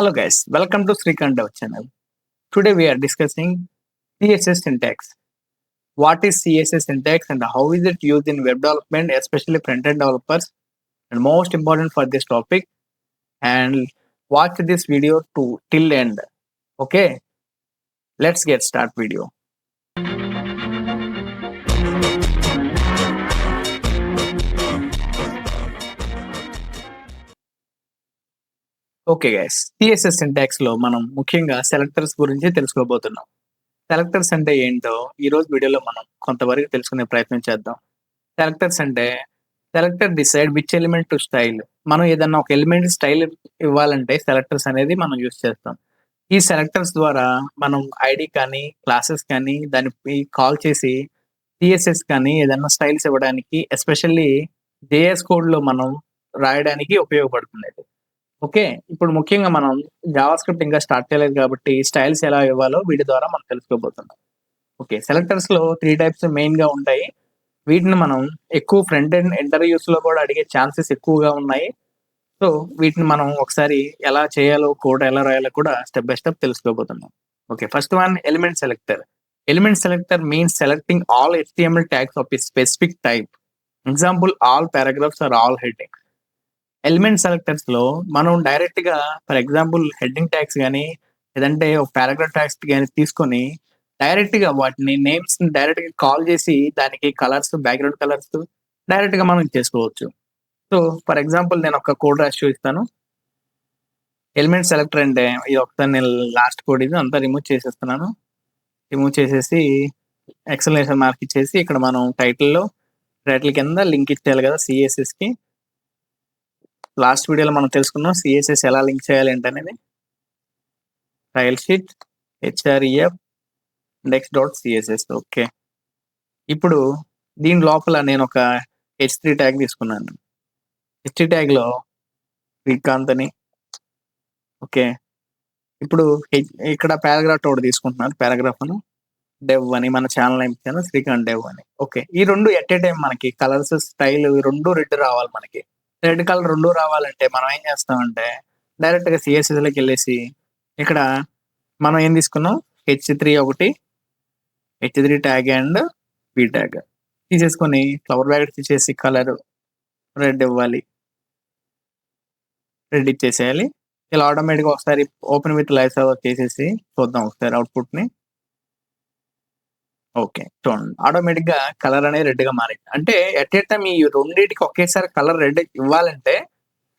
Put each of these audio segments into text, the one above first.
Hello guys, welcome to Srikant Dev channel. Today we are discussing CSS syntax. What is CSS syntax and how is it used in web development, especially front-end developers? And most important for this topic, and watch this video to till end. Okay, let's get start video. Okay guys, CSS syntax లో మనం ముఖ్యంగా selectors గురించి తెలుసుకోబోతున్నాం. Selectors అంటే ఏంటో ఈ రోజు వీడియోలో మనం కొంతవరకు తెలుసుకునే ప్రయత్నం చేద్దాం. సెలెక్టర్స్ అంటే selector decide which element to style. మనం ఏదన్నా ఒక ఎలిమెంట్ స్టైల్ ఇవ్వాలంటే సెలెక్టర్స్ అనేది మనం యూస్ చేస్తాం. ఈ సెలెక్టర్స్ ద్వారా మనం ఐడి కానీ క్లాసెస్ కానీ దాన్ని కాల్ చేసి సిఎస్ఎస్ కానీ ఏదన్నా స్టైల్స్ ఇవ్వడానికి, ఎస్పెషల్లీ జేఎస్ కోడ్ లో మనం రాయడానికి ఉపయోగపడుతుంది. ఓకే, ఇప్పుడు ముఖ్యంగా మనం జావా స్క్రిప్ట్ ఇంకా స్టార్ట్ చేయలేదు కాబట్టి స్టైల్స్ ఎలా ఇవ్వాలో వీటి ద్వారా మనం తెలుసుకోబోతున్నాం. ఓకే, సెలెక్టర్స్ లో 3 టైప్స్ మెయిన్ గా ఉంటాయి. వీటిని మనం ఎక్కువ ఫ్రంట్ ఎండ్ ఇంటర్వ్యూస్ లో కూడా అడిగే ఛాన్సెస్ ఎక్కువగా ఉన్నాయి. సో వీటిని మనం ఒకసారి ఎలా చేయాలో, కోడ్ ఎలా రాయాలో కూడా స్టెప్ బై స్టెప్ తెలుసుకోబోతున్నాం. Okay, first one element selector. Element selector means selecting all HTML tags of a specific type. Example, all paragraphs or all headings. Element selectors లో మనం డైరెక్ట్ గా ఫర్ ఎగ్జాంపుల్ హెడ్డింగ్ ట్యాగ్స్ కానీ లేదంటే ఒక paragraph tags కానీ తీసుకొని direct గా వాటిని నేమ్స్ డైరెక్ట్ గా కాల్ చేసి దానికి కలర్స్, బ్యాక్గ్రౌండ్ కలర్స్ డైరెక్ట్ గా మనం చేసుకోవచ్చు. సో ఫర్ ఎగ్జాంపుల్ నేను ఒక కోడ్ రాసి చూపిస్తాను. ఎలిమెంట్ సెలెక్టర్ అంటే ఇది ఒకసారి నేను లాస్ట్ కోడ్ ఇది అంతా రిమూవ్ చేసేస్తున్నాను. రిమూవ్ చేసేసి ఎక్సలెన్షన్ మార్క్ ఇచ్చేసి ఇక్కడ మనం టైటిల్ కింద లింక్ ఇచ్చేయాలి కదా సిఎస్ఎస్ కి. లాస్ట్ వీడియోలో మనం తెలుసుకున్నాం సిఎస్ఎస్ ఎలా లింక్ చేయాలి ఏంటనేది. Style sheet href index.css. Okay, ఇప్పుడు దీని లోపల నేను ఒక h3 ట్యాగ్ తీసుకున్నాను. h3 ట్యాగ్ లో శ్రీకాంత్ అని. ఓకే, ఇప్పుడు ఇక్కడ పారాగ్రాఫ్ ఒకటి తీసుకుంటున్నాను. పారాగ్రాఫ్ అని డెవ్ అని మన ఛానల్ నేమ్ ఇచ్చాను, శ్రీకాంత్ డెవ్ అని. ఓకే, ఈ రెండు ఎట్ ఏ టైం మనకి కలర్స్, స్టైల్ రెండు రెడ్ రావాలి. మనకి రెడ్ కలర్ రెండు రావాలంటే మనం ఏం చేస్తామంటే డైరెక్ట్ గా సిఎస్ఎస్ లోకి వెళ్ళేసి ఇక్కడ మనం ఏం తీసుకున్నాం, h3 ఒకటి, h3 tag and p tag తీసేసుకొని ఫ్లవర్ బ్రాకెట్స్ ఇచ్చేసి కలర్ రెడ్ ఇవ్వాలి, రెడ్ ఇచ్చేసేయాలి. ఇలా ఆటోమేటిక్ గా ఒకసారి ఓపెన్ విత్ లైవ్ సర్వర్ చేసేసి చూద్దాం ఒకసారి అవుట్పుట్ ని. ఓకే, చూడండి ఆటోమేటిక్ గా కలర్ అనేది రెడ్ గా మారింది. అంటే ఎట్ ఏ టైం ఈ రెండింటికి ఒకేసారి కలర్ రెడ్ ఇవ్వాలంటే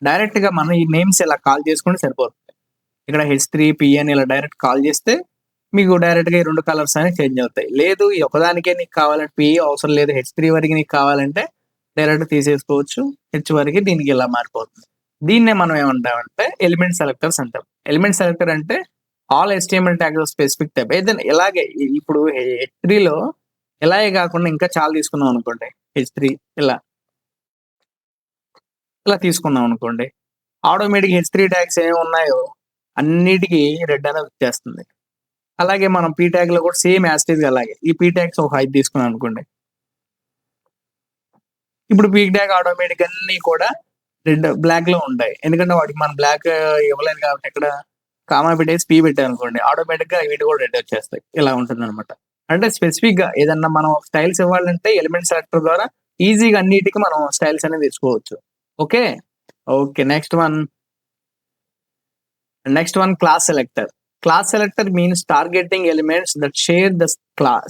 డైరెక్ట్ గా మనం ఈ నేమ్స్ ఇలా కాల్ చేసుకుంటే సరిపోతుంది. ఇక్కడ h3 p అని ఇలా డైరెక్ట్ కాల్ చేస్తే మీకు డైరెక్ట్ గా ఈ రెండు కలర్స్ అనేవి చేంజ్ అవుతాయి. లేదు ఈ ఒకదానికే నీకు కావాలంటే p అవసరం లేదు, h3 వరకు నీకు కావాలంటే డైరెక్ట్ తీసేసుకోవచ్చు. h వరకు దీనికి ఇలా మారిపోతుంది. దీన్నే మనం ఏమంటామంటే ఎలిమెంట్ సెలెక్టర్స్ అంటాం. ఎలిమెంట్ సెలెక్టర్ అంటే all HTML tags specific type. ఏదైనా ఇలాగే ఇప్పుడు h3 లో ఇలాగే కాకుండా ఇంకా చాలా తీసుకున్నాం అనుకోండి, h3 ఇలా తీసుకున్నాం అనుకోండి, ఆటోమేటిక్ h3 ట్యాగ్స్ ఏమి ఉన్నాయో అన్నిటికీ రెడ్ అనేది వచ్చేస్తుంది. అలాగే మనం p ట్యాగ్ లో కూడా సేమ్ యాస్టేజ్ అలాగే ఈ p ట్యాగ్స్ ఒక 5 తీసుకున్నాం అనుకోండి, ఇప్పుడు p ట్యాగ్ ఆటోమేటిక్ అన్ని కూడా రెడ్ బ్లాక్ లో ఉంటాయి. ఎందుకంటే వాటికి మనం బ్లాక్ ఇవ్వలేదు కాబట్టి ఇక్కడ కామా పెట్టేసి పీ పెట్టాను అనుకోండి, ఆటోమేటిక్ గా వీటి కూడా రెడ్ వచ్చేస్తాయి. ఇలా ఉంటుంది అనమాట. అంటే స్పెసిఫిక్ గా ఏదన్నా మనం స్టైల్స్ ఇవ్వాలంటే ఎలిమెంట్ సెలెక్టర్ ద్వారా ఈజీగా అన్నిటికీ మనం స్టైల్స్ అనేది తెచ్చుకోవచ్చు. Okay okay next one class selector. Class selector means targeting elements that share the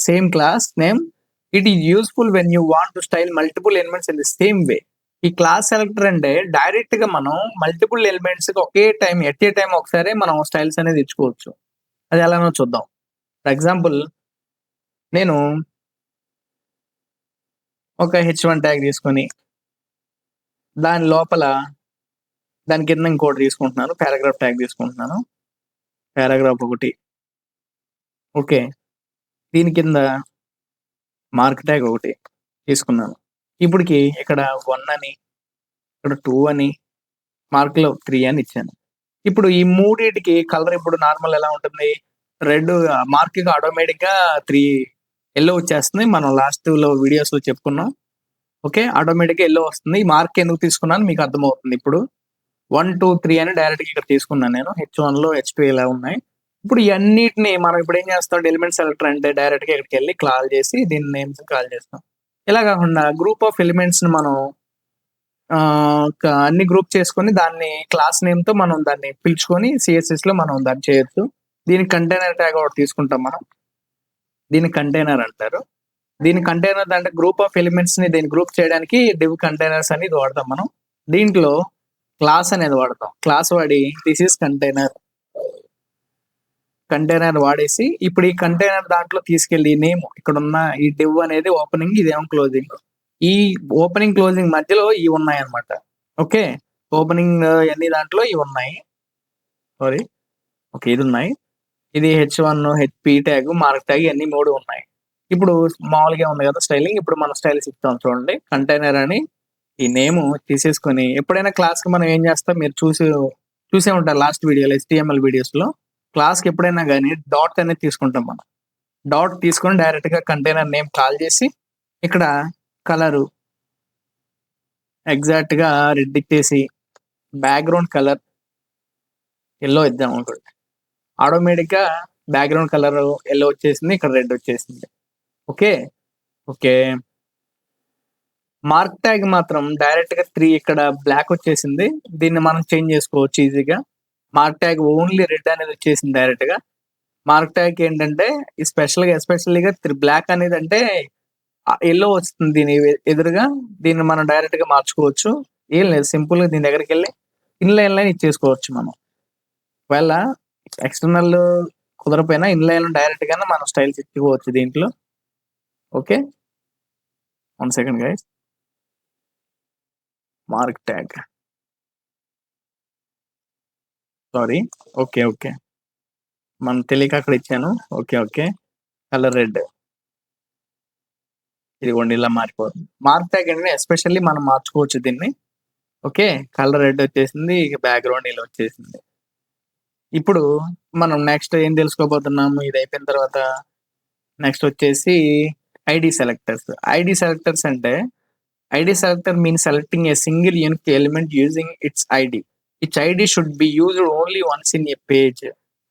same class name. It is useful when you want to style multiple elements in the same way. ఈ class selector అంటే direct గా మనం multiple elements okay time at a time ఒకసారి మనం styles అనేది తెచ్చుకోవచ్చు. అది ఎలానో చూద్దాం. ఫర్ ఎగ్జాంపుల్ నేను ఒక h1 ట్యాగ్ తీసుకొని దాని లోపల దాని కింద ఇంకోటి తీసుకుంటున్నాను, పారాగ్రాఫ్ ట్యాగ్ తీసుకుంటున్నాను, పారాగ్రాఫ్ ఒకటి. ఓకే, దీని కింద మార్క్ ట్యాగ్ ఒకటి తీసుకున్నాను. ఇప్పటికి ఇక్కడ 1 అని, ఇక్కడ 2 అని, మార్క్ లో 3 అని ఇచ్చాను. ఇప్పుడు ఈ మూడింటికి కలర్ ఇప్పుడు నార్మల్ ఎలా ఉంటుంది, రెడ్ మార్క్ కి ఆటోమేటిక్ గా 3 ఎల్లో వచ్చేస్తుంది. మనం లాస్ట్ లో వీడియోస్ లో చెప్పుకున్నాం. ఓకే, ఆటోమేటిక్ గా ఎల్లో వస్తుంది. ఈ మార్క్ ఎందుకు తీసుకున్నాను మీకు అర్థమవుతుంది ఇప్పుడు. 1, 2, 3 అని డైరెక్ట్‌గా ఇక్కడ తీసుకున్నాను నేను. H1లో, H2 ఇలా ఉన్నాయి. ఇప్పుడు ఇయన్నిటిని మనం ఇప్పుడేం చేస్తాం ఎలిమెంట్ సెలెక్టర్ అంటే డైరెక్ట్‌గా ఇక్కడికెళ్ళి కాల్ చేసి దీని నేమ్స్ కాల్ చేస్తాం. ఇలా కాకుండా గ్రూప్ ఆఫ్ ఎలిమెంట్స్‌ని మనం అన్ని గ్రూప్ చేసుకొని దాన్ని క్లాస్ నేమ్‌తో మనం దాన్ని పిలుచుకొని CSSలో మనం దాన్ని చేయొచ్చు. దీనికి కంటైనర్ ట్యాగ్ ఒకటి తీసుకుంటాం మనం. దీన్ని కంటైనర్ అంటారు. దీని కంటైనర్ అంటే గ్రూప్ ఆఫ్ ఎలిమెంట్స్‌ని దీన్ని గ్రూప్ చేయడానికి డివ్ కంటైనర్స్ అనేది వాడతాం మనం. దీంట్లో క్లాస్ అనేది వాడతాం. క్లాస్ వాడి దిస్ ఈస్ కంటైనర్ వాడేసి ఇప్పుడు ఈ కంటైనర్ దాంట్లో తీసుకెళ్ళి నేమ్ ఇక్కడున్న ఈ డివ్ అనేది ఓపెనింగ్, ఇదేమో క్లోజింగ్. ఈ ఓపెనింగ్, క్లోజింగ్ మధ్యలో ఇవి ఉన్నాయన్నమాట. ఓకే. ఓపెనింగ్ అన్ని దాంట్లో ఇవి ఉన్నాయి. సారీ. ఓకే. ఇది ఉన్నాయి. ఇది H1, HP tag, mark tag ఇయన్నీ 3 ఉన్నాయి. ఇప్పుడు మామూలుగా ఉంది కదా స్టైలింగ్. ఇప్పుడు మనం స్టైల్స్ ఇస్తాం చూడండి. కంటైనర్ అని ఈ నేమ్ తీసేసుకొని ఎప్పుడైనా క్లాస్‌కి మనం ఏం చేస్తాం మీరు చూసే ఉంటారు లాస్ట్ వీడియోలో HTML వీడియోస్‌లో. క్లాస్‌కి ఎప్పుడైనా గానీ డాట్ అనేది తీసుకుంటాం మనం. డాట్ తీసుకొని డైరెక్ట్‌గా కంటైనర్ నేమ్ కాల్ చేసి ఇక్కడ కలరు ఎగ్జాక్ట్‌గా రెడ్ ఇచ్చేసి బ్యాక్‌గ్రౌండ్ కలర్ యెల్లో ఇద్దాం అనుకోండి. ఆటోమేటిక్‌గా బ్యాక్‌గ్రౌండ్ కలర్ యెల్లో వచ్చేసింది. ఇక్కడ రెడ్ వచ్చేసింది. ఓకే. ఓకే. మార్క్ ట్యాగ్ మాత్రం డైరెక్ట్‌గా 3 ఇక్కడ బ్లాక్ వచ్చేసింది. దీన్ని మనం చేంజ్ చేసుకోవచ్చు ఈజీగా. మార్క్ ట్యాగ్ ఓన్లీ రెడ్ అనేది వచ్చేసింది డైరెక్ట్‌గా. మార్క్ ట్యాగ్ ఏంటంటే ఎస్పెషల్‌గా బ్లాక్ అనేది అంటే యెల్లో వస్తుంది దీని ఎదురుగా. దీన్ని మనం డైరెక్ట్‌గా మార్చుకోవచ్చు. ఏం లేదు సింపుల్‌గా దీని దగ్గరికెళ్ళి ఇన్‌లైన్ ఇచ్చేసుకోవచ్చు మనం. ఒకవేళ ఎక్స్టర్నల్ కుదరపోయినా ఇన్‌లైన్‌లో డైరెక్ట్‌గానే మనం స్టైల్స్ ఇచ్చుకోవచ్చు దీంట్లో. Okay. 1 second guys. Mark tag. Sorry. Okay. మనం తెలియక అక్కడ ఇచ్చాను. ఓకే. Colour red. ఇదిగోండి ఇలా మారిపోతుంది. మార్క్ ట్యాగ్ అంటే ఎస్పెషల్లీ మనం మార్చుకోవచ్చు దీన్ని. ఓకే. కలర్ రెడ్ వచ్చేసింది. ఇక బ్యాక్‌గ్రౌండ్ ఇలా వచ్చేసింది. ఇప్పుడు మనం నెక్స్ట్ ఏం తెలుసుకోబోతున్నాము ఇది అయిపోయిన తర్వాత నెక్స్ట్ వచ్చేసి ఐడీ సెలెక్టర్స్. ఐడీ సెలెక్టర్స్ అంటే ID selector means selecting a single unique element using it's ID. It's ID should be used only once in a page.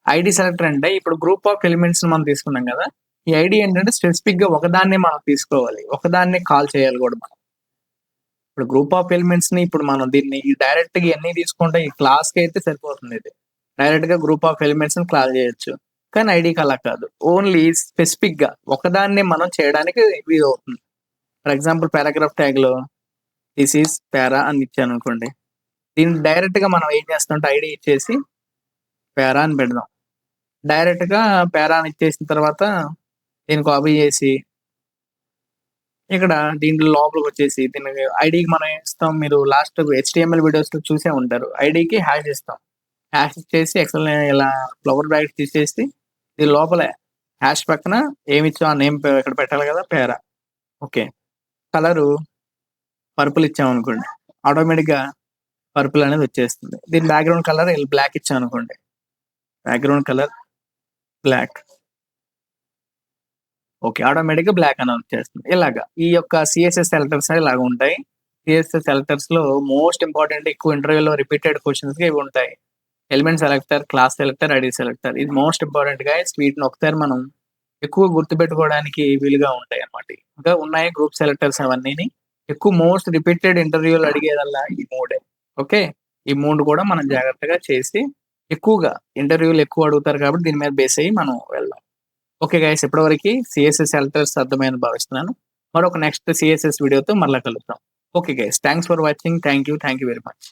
ID selector అంటే ఇప్పుడు గ్రూప్ ఆఫ్ ఎలిమెంట్స్ మనం తీసుకున్నాం కదా. ఈ ID ఏంటంటే specific గా ఒకదాన్నే మనం తీసుకోవాలి. ఒకదాన్నే కాల్ చేయాలి కూడా మనం. ఇప్పుడు గ్రూప్ ఆఫ్ ఎలిమెంట్స్ ని ఇప్పుడు మనం దీన్ని డైరెక్ట్ గా ఎన్ని తీసుకుంటే ఈ క్లాస్ కి అయితే సరిపోతుంది ఇది. డైరెక్ట్ గా గ్రూప్ ఆఫ్ ఎలిమెంట్స్ ని కాల్ చేయొచ్చు. కానీ ఐడీకి అలా కాదు. ఓన్లీ స్పెసిఫిక్ గా ఒకదాన్నే మనం చేయడానికి ఇది అవుతుంది. ఫర్ ఎగ్జాంపుల్ పారాగ్రాఫ్ ట్యాగ్ లో దిస్ ఈస్ పారా అని ఇచ్చాను అనుకోండి. దీన్ని డైరెక్ట్ గా మనం ఏం చేస్తామంటే ఐడి ఇచ్చేసి పారా అని పెడదాం. డైరెక్ట్ గా పారా అని ఇచ్చేసిన తర్వాత దీన్ని కాపీ చేసి ఇక్కడ దీంట్లో లోపలికి వచ్చేసి దీనికి ఐడికి మనం ఏం ఇస్తాం మీరు లాస్ట్ HTML వీడియోస్ లో చూసే ఉంటారు. ఐడికి హ్యాష్ ఇస్తాం. హ్యాష్ ఇచ్చేసి ఎక్సెల్ ఇలా ఫ్లవర్ బ్రాకెట్ తీసేసి దీని లోపల హ్యాష్ పక్కన ఏమి ఇచ్చాం ఆ నేమ్ ఇక్కడ పెట్టాలి కదా పేరా. ఓకే. కలరు పర్పుల్ ఇచ్చాం అనుకోండి. ఆటోమేటిక్ గా పర్పుల్ అనేది వచ్చేస్తుంది. దీని బ్యాక్గ్రౌండ్ కలర్ బ్లాక్ ఇచ్చాం అనుకోండి. Background colour black. ఓకే. ఆటోమేటిక్‌గా బ్లాక్ అని వచ్చేస్తుంది. ఇలాగా ఈ యొక్క CSS సెలెక్టర్స్ ఇలాగ ఉంటాయి. CSS సెలెక్టర్స్‌లో మోస్ట్ ఇంపార్టెంట్ ఎక్కువ ఇంటర్వ్యూలో రిపీటెడ్ క్వెషన్స్‌గా ఇవి ఉంటాయి. Element selector, class selector, ID selector. ఇది మోస్ట్ ఇంపార్టెంట్ గైస్. వీటిని ఒకసారి మనం ఎక్కువ గుర్తుపెట్టుకోవడానికి వీలుగా ఉంటాయి అన్నమాట. ఇంకా ఉన్నాయి గ్రూప్ సెలెక్టర్స్ అవన్నీని. ఎక్కువ మోస్ట్ రిపీటెడ్ ఇంటర్వ్యూలో అడిగేదల్లా ఈ 3 ఓకే. ఈ 3 కూడా మనం జాగ్రత్తగా చేసి ఎక్కువగా ఇంటర్వ్యూలు ఎక్కువ అడుగుతారు కాబట్టి దీని మీద బేస్ అయ్యి మనం వెళ్దాం. ఓకే గైస్ ఇప్పటివరకు CSS సెలెక్టర్స్ అర్థమైందని భావిస్తున్నాను. మరొక నెక్స్ట్ CSS వీడియోతో మరలా కలుద్దాం. Okay guys thanks for watching. Thank you very much.